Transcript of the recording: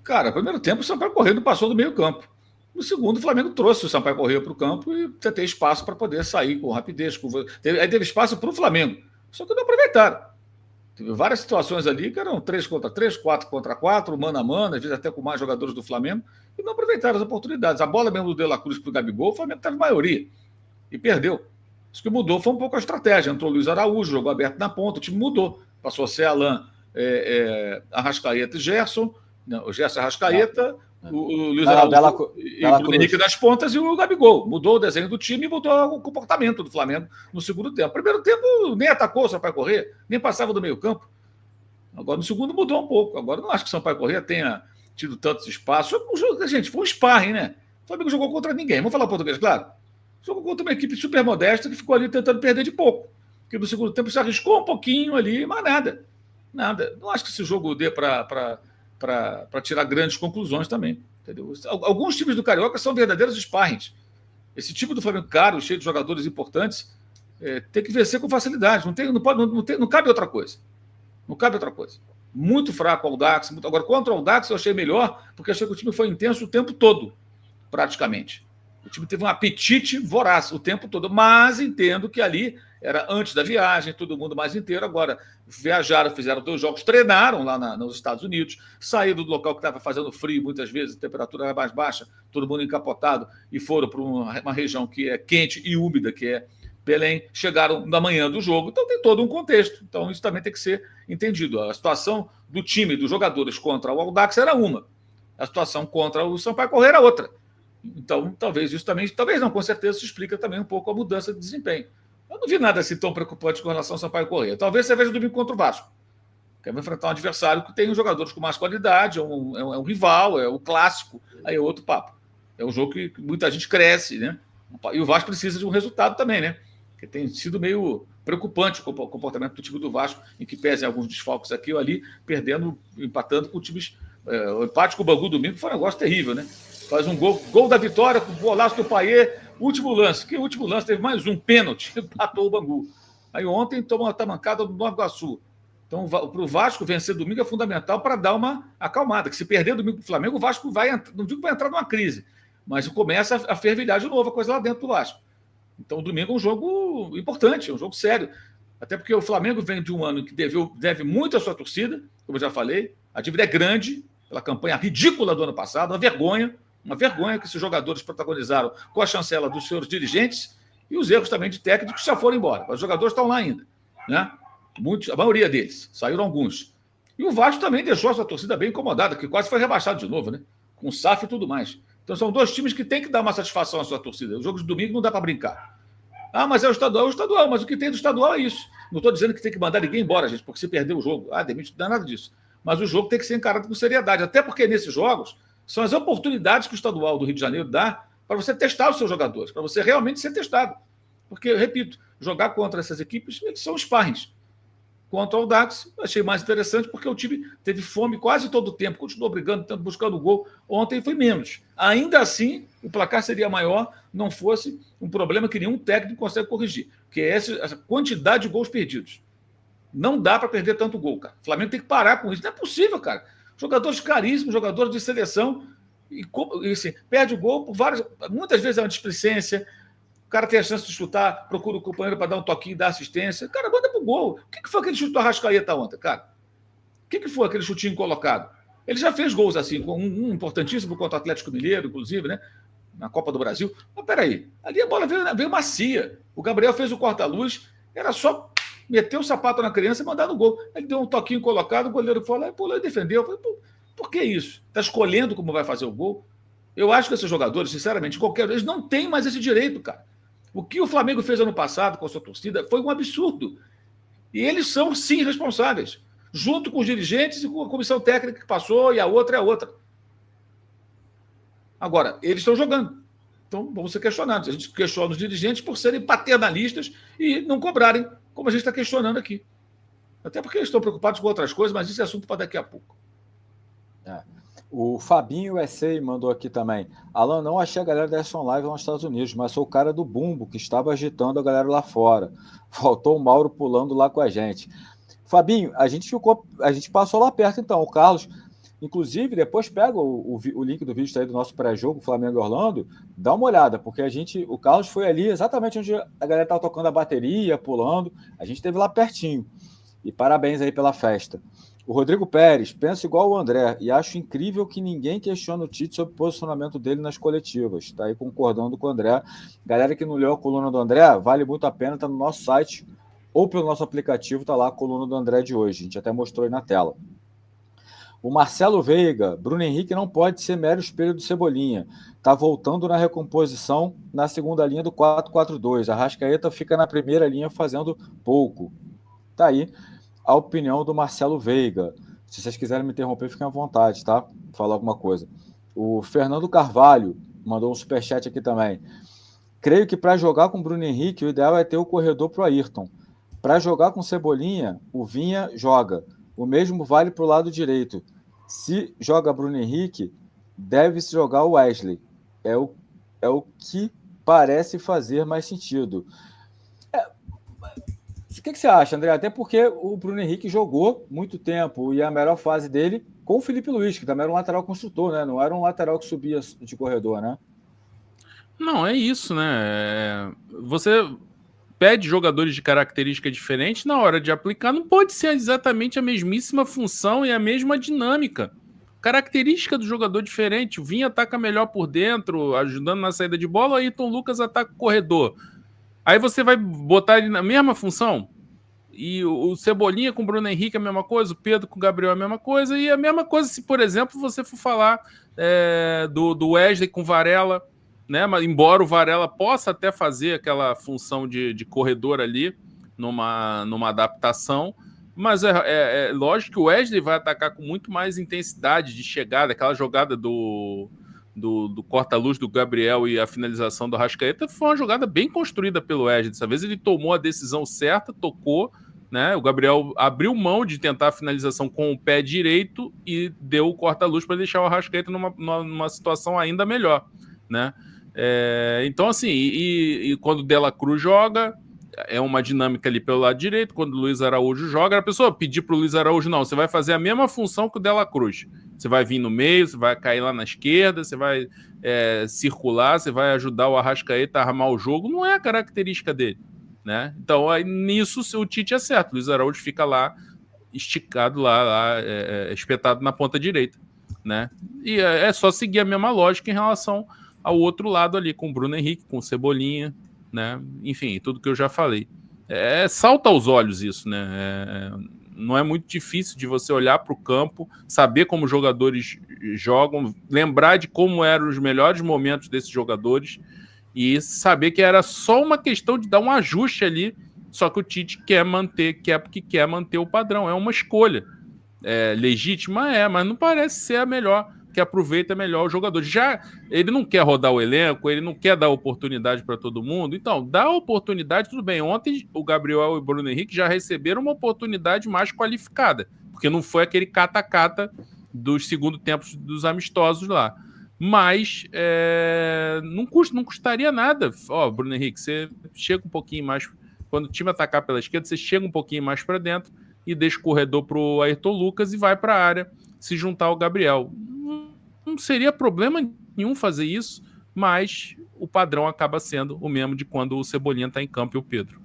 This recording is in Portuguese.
Cara, primeiro tempo o Sampaio Corrêa não passou do meio campo. No segundo, o Flamengo trouxe o Sampaio Corrêa para o campo e você tem espaço para poder sair com rapidez. Aí teve espaço para o Flamengo. Só que não aproveitaram. Teve várias situações ali que eram 3 contra 3, 4 contra 4, mano a mano, às vezes até com mais jogadores do Flamengo, e não aproveitaram as oportunidades. A bola mesmo do De La Cruz para o Gabigol, o Flamengo teve maioria e perdeu. Isso que mudou foi um pouco a estratégia. Entrou o Luiz Araújo, jogou aberto na ponta, o time mudou. Passou a ser Alain, Arrascaeta e Gerson. Não, o Gerson Arrascaeta, o Luiz Araújo e o Bruno Henrique nas pontas e o Gabigol. Mudou o desenho do time e mudou o comportamento do Flamengo no segundo tempo. Primeiro tempo nem atacou o Sampaio Corrêa, nem passava do meio campo. Agora no segundo mudou um pouco. Agora não acho que o Sampaio Corrêa tenha tido tantos espaços. Gente, foi um sparring, né? O Flamengo jogou contra ninguém. Vamos falar português, claro? Jogou contra uma equipe super modesta que ficou ali tentando perder de pouco. Porque no segundo tempo se arriscou um pouquinho ali, mas nada. Nada. Não acho que esse jogo dê para tirar grandes conclusões também. Entendeu? Alguns times do Carioca são verdadeiros sparrings. Esse time do Flamengo caro, cheio de jogadores importantes, tem que vencer com facilidade. Não cabe outra coisa. Não cabe outra coisa. Muito fraco o Audax. Agora, contra o Audax eu achei melhor, porque achei que o time foi intenso o tempo todo, praticamente. O time teve um apetite voraz o tempo todo, mas entendo que ali era antes da viagem, todo mundo mais inteiro. Agora, viajaram, fizeram 2 jogos, treinaram lá nos Estados Unidos, saíram do local que estava fazendo frio, muitas vezes, a temperatura era mais baixa, todo mundo encapotado, e foram para uma região que é quente e úmida, que é Belém, chegaram na manhã do jogo, então tem todo um contexto. Então isso também tem que ser entendido. A situação do time, dos jogadores contra o Audax era uma, a situação contra o Sampaio Corrêa era outra. Então, talvez isso também, talvez não, com certeza isso explica também um pouco a mudança de desempenho. Eu não vi nada assim tão preocupante com relação ao Sampaio Corrêa. Talvez você veja domingo contra o Vasco, que vai enfrentar um adversário que tem jogadores com mais qualidade, é um rival, é o clássico, aí é outro papo. É um jogo que muita gente cresce, né? E o Vasco precisa de um resultado também, né? Porque tem sido meio preocupante o comportamento do time do Vasco, em que pesem alguns desfalques aqui ou ali, perdendo, empatando com times. O empate com o Bangu domingo foi um negócio terrível, né? Faz um gol da vitória, com o golaço do Payet, último lance. Que último lance? Teve mais um pênalti, empatou o Bangu. Aí ontem tomou uma tamancada do Nova Iguaçu. Então, para o Vasco vencer domingo é fundamental para dar uma acalmada. Que se perder domingo para o Flamengo, o Vasco não digo que vai entrar numa crise, mas começa a fervilhar de novo a coisa lá dentro do Vasco. Então, o domingo é um jogo importante, é um jogo sério. Até porque o Flamengo vem de um ano que deve muito à sua torcida, como eu já falei. A dívida é grande, pela campanha ridícula do ano passado, uma vergonha que esses jogadores protagonizaram com a chancela dos seus dirigentes e os erros também de técnicos que já foram embora. Os jogadores estão lá ainda, né? A maioria deles, saíram alguns. E o Vasco também deixou a sua torcida bem incomodada, que quase foi rebaixado de novo, né? Com o SAF e tudo mais. Então são 2 times que têm que dar uma satisfação à sua torcida. O jogo de domingo não dá para brincar. Ah, mas é o estadual, mas o que tem do estadual é isso. Não estou dizendo que tem que mandar ninguém embora, gente, porque se perder o jogo, demite, não é nada disso. Mas o jogo tem que ser encarado com seriedade, até porque nesses jogos são as oportunidades que o estadual do Rio de Janeiro dá para você testar os seus jogadores, para você realmente ser testado. Porque, eu repito, jogar contra essas equipes, eles são sparrings. Contra o Audax, achei mais interessante porque o time teve fome quase todo o tempo, continuou brigando, buscando o gol. Ontem foi menos. Ainda assim, o placar seria maior, não fosse um problema que nenhum técnico consegue corrigir, que é essa quantidade de gols perdidos. Não dá para perder tanto gol, cara. O Flamengo tem que parar com isso. Não é possível, cara. Jogadores caríssimos, jogadores de seleção, e assim, perde o gol por várias. Muitas vezes é uma displicência. O cara tem a chance de chutar, procura o companheiro para dar um toquinho e dar assistência. Cara, manda pro gol. O que foi aquele chute do Arrascaeta ontem, cara? O que foi aquele chutinho colocado? Ele já fez gols assim, com um importantíssimo contra o Atlético Mineiro, inclusive, né? Na Copa do Brasil. Mas peraí, ali a bola veio macia. O Gabriel fez o corta-luz, era só meter o sapato na criança e mandar no gol. Ele deu um toquinho colocado, o goleiro foi lá e pulou e defendeu. Eu falei, por que isso? Está escolhendo como vai fazer o gol? Eu acho que esses jogadores, sinceramente, qualquer um, eles não têm mais esse direito, cara. O que o Flamengo fez ano passado com a sua torcida foi um absurdo. E eles são, sim, responsáveis. Junto com os dirigentes e com a comissão técnica que passou, e a outra é a outra. Agora, eles estão jogando. Então, vamos ser questionados. A gente questiona os dirigentes por serem paternalistas e não cobrarem, como a gente está questionando aqui. Até porque eles estão preocupados com outras coisas, mas isso é assunto para daqui a pouco. O Fabinho USA mandou aqui também. Alan, não achei a galera da Action Live lá nos Estados Unidos, mas sou o cara do bumbo que estava agitando a galera lá fora. Faltou o Mauro pulando lá com a gente. Fabinho, a gente passou lá perto então. O Carlos Inclusive, depois pega o link do vídeo aí do nosso pré-jogo, Flamengo e Orlando, dá uma olhada, porque o Carlos foi ali exatamente onde a galera estava tocando a bateria, pulando, a gente esteve lá pertinho. E parabéns aí pela festa. O Rodrigo Pérez, penso igual o André, e acho incrível que ninguém questiona o Tite sobre o posicionamento dele nas coletivas. Está aí concordando com o André. Galera que não leu a coluna do André, vale muito a pena, está no nosso site ou pelo nosso aplicativo, está lá a coluna do André de hoje. A gente até mostrou aí na tela. O Marcelo Veiga, Bruno Henrique não pode ser mero espelho do Cebolinha. Está voltando na recomposição na segunda linha do 4-4-2. A Arrascaeta fica na primeira linha fazendo pouco. Está aí a opinião do Marcelo Veiga. Se vocês quiserem me interromper, fiquem à vontade, tá? Falar alguma coisa. O Fernando Carvalho mandou um superchat aqui também. Creio que para jogar com o Bruno Henrique, o ideal é ter o corredor para o Ayrton. Para jogar com Cebolinha, o Vinha joga. O mesmo vale para o lado direito. Se joga Bruno Henrique, deve-se jogar o Wesley. É o que parece fazer mais sentido. O que você acha, André? Até porque o Bruno Henrique jogou muito tempo e a melhor fase dele com o Felipe Luiz, que também era um lateral construtor, né? Não era um lateral que subia de corredor, né? Não, é isso, né? Você pede jogadores de característica diferente, na hora de aplicar não pode ser exatamente a mesmíssima função e a mesma dinâmica. Característica do jogador diferente. O Vinha ataca melhor por dentro, ajudando na saída de bola, o Ayrton Lucas ataca o corredor. Aí você vai botar ele na mesma função? E o Cebolinha com o Bruno Henrique é a mesma coisa, o Pedro com o Gabriel é a mesma coisa, e a mesma coisa se, por exemplo, você for falar do Wesley com o Varela, né? Mas, embora o Varela possa até fazer aquela função de corredor ali, numa adaptação, mas é lógico que o Wesley vai atacar com muito mais intensidade de chegada, aquela jogada do corta-luz do Gabriel e a finalização do Arrascaeta foi uma jogada bem construída pelo Wesley. Dessa vez ele tomou a decisão certa, tocou, né? O Gabriel abriu mão de tentar a finalização com o pé direito e deu o corta-luz para deixar o Arrascaeta numa situação ainda melhor, né? Então, assim, e quando o Dela Cruz joga, é uma dinâmica ali pelo lado direito. Quando o Luiz Araújo joga, a pessoa pedir para o Luiz Araújo, não, você vai fazer a mesma função que o Dela Cruz. Você vai vir no meio, você vai cair lá na esquerda, você vai circular, você vai ajudar o Arrascaeta a armar o jogo. Não é a característica dele, né? Então, aí, nisso, o Tite acerta. O Luiz Araújo fica lá, esticado espetado na ponta direita, né? E é só seguir a mesma lógica em relação ao outro lado ali, com o Bruno Henrique, com o Cebolinha, né? Enfim, tudo que eu já falei. Salta aos olhos isso, né? Não é muito difícil de você olhar para o campo, saber como os jogadores jogam, lembrar de como eram os melhores momentos desses jogadores e saber que era só uma questão de dar um ajuste ali, só que o Tite quer porque quer manter o padrão. É uma escolha legítima, mas não parece ser a melhor, que aproveita melhor o jogador. Já ele não quer rodar o elenco, ele não quer dar oportunidade para todo mundo, então dá oportunidade, tudo bem. Ontem o Gabriel e o Bruno Henrique já receberam uma oportunidade mais qualificada, porque não foi aquele cata-cata dos segundo tempos dos amistosos lá. Mas não custaria nada. Bruno Henrique, você chega um pouquinho mais, quando o time atacar pela esquerda, você chega um pouquinho mais para dentro e deixa o corredor para o Ayrton Lucas e vai para a área se juntar ao Gabriel. Não seria problema nenhum fazer isso, mas o padrão acaba sendo o mesmo de quando o Cebolinha está em campo e o Pedro.